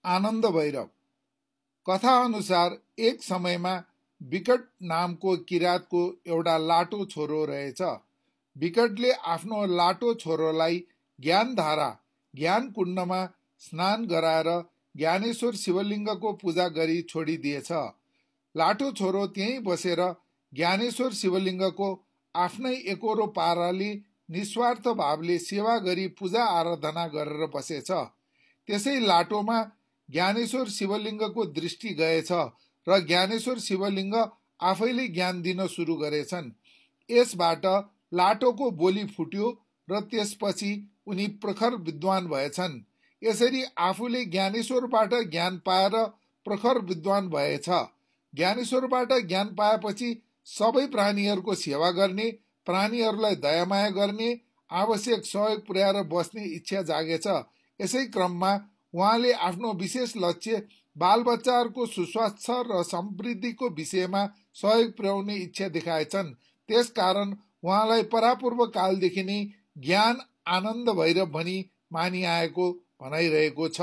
आनन्द भैरव। कथा अनुसार एक समयमा विकट नामको किराँतको एउटा लाटो छोरो रहेछ। विकटले आफ्नो लाटो छोरोलाई ज्ञानधारा ज्ञान कुण्डमा स्नान गराएर ज्ञानेश्वर शिवलिङ्गको पूजा गरी छोडिदिएछ। लाटो छोरो त्यहीँ बसेर ज्ञानेश्वर शिवलिङ्गको आफ्नै एकोरो पाराले निस्वार्थ भावले सेवा गरी पूजा आराधना गरेर बसेछ। त्यसै लाटोमा ज्ञानेश्वर शिवलिङ्गको दृष्टि गएछ र ज्ञानेश्वर शिवलिङ्ग आफैले ज्ञान दिन सुरु गरेछन्। यसबाट लाटोको बोली फुट्यो र त्यसपछि उनी प्रखर विद्वान भएछन्। यसरी आफूले ज्ञानेश्वरबाट ज्ञान पाएर प्रखर विद्वान भएछ। ज्ञानेश्वरबाट ज्ञान पाएपछि सबै प्राणीहरूको सेवा गर्ने, प्राणीहरूलाई दयामाया गर्ने, आवश्यक सहयोग पुर्याएर बस्ने इच्छा जागेछ। यसै क्रममा उहाँले आफ्नो विशेष लक्ष्य बालबच्चाहरूको सुस्वास्थ्य र समृद्धिको विषयमा सहयोग पुर्याउने इच्छा देखाएछन्। त्यसकारण उहाँलाई परापूर्व कालदेखि नै ज्ञान आनन्द भैरव भनी मानिआएको भनाइरहेको छ।